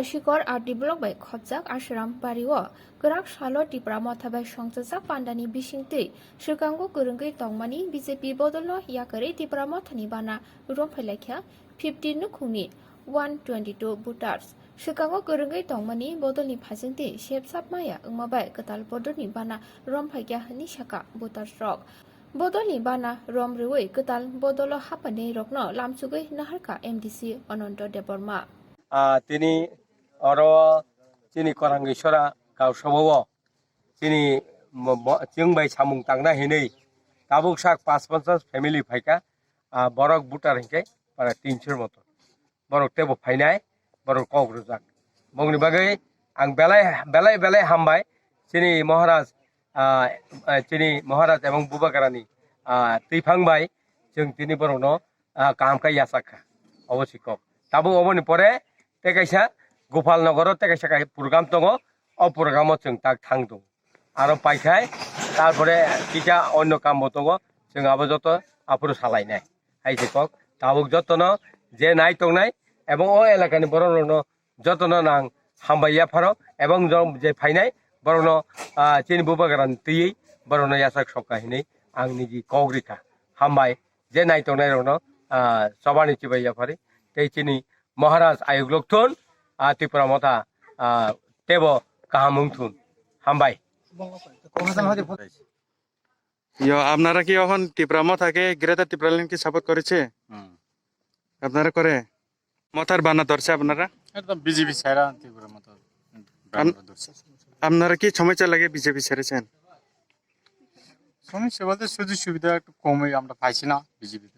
Shikor are developed by Khobjak Ashram Pariwo, Grak Shalo Tipra Motha by Shongchasa Pandani Bishingti, Shikango Gurungi Tongmani, BJP Bodol, Yakarwi, Tipra Mothani Bana, Romphaikha, 15 Nukhugni, 122 Butars. Shikango Gurungi Tongmani, Bodolni Pasinti, Shapes up Maya, Umabai, Katal Bodolni Bana, Romphaikha, Nishaka, Butars Rock. Bodolni Bana, Romrewe, Katal, Bodolo Hapane Rockno, Lamsugue, Naharka, MDC, Onondo Deborma. তিনি অরো চিনি করাঙ্গেশ্বরা গাও সবব চিনি চিংবাই সামুং তাংনা হেनै তাবুক সাক ৫৫ family ফাইকা বরক বুটার হিংকে প্রায় ৩০০ মতো বরক টেবো ফাইনাই বরক কগ্রজাক বংনি বাগै आं বেলায় হামবাই চিনি মহারাজ এবং বুবাগারানি তৈফাংবাই जों তিনি বরনো কামকা ইয়াসাখা অবশ্যই কক তাবু অবনি পরে তেকাইসা গোপালনগর তেকাইসা প্রোগ্রাম দङ অপ্রোগ্রামও जों তা থাংদों आरो पाइखाय तारपरे किसा अन्य कामबो दङ जों आबो जत आपुर सालायनाय हाइसे कक ताबुक जतन जे नाय तंनाय एबं ओ एलाकानि बरनो जतन नां हामबाया फारो एबं जे फाइनाय बरनो चिनि बुबागारान तैयै बरनो यासाक सकाहिनै आंनि जि कग्रिखा हामबाय जे नाय तंनाय रनो सबानि चिबाया फारि तैचिनि महाराज आयुगलक्थुन त्रिपुरा मथा तेबो काहामुंथुन हामबाय আপনারা কি এখন টিপ্রা মথাকে গ্রেটার টিপ্রা লাইনকে সাপোর্ট করেছে আপনারা করে মথার বানা ধরছে আপনারা একদম বিজেপি ছাড়া ত্রিপুরা মথা ধরছে আপনারা কি সমস্যা লাগে বিজেপি ছেড়েছেন সমস্যা বলতে সুযোগ সুবিধা একটু কমই আমরা পাইছি না বিজেপিতে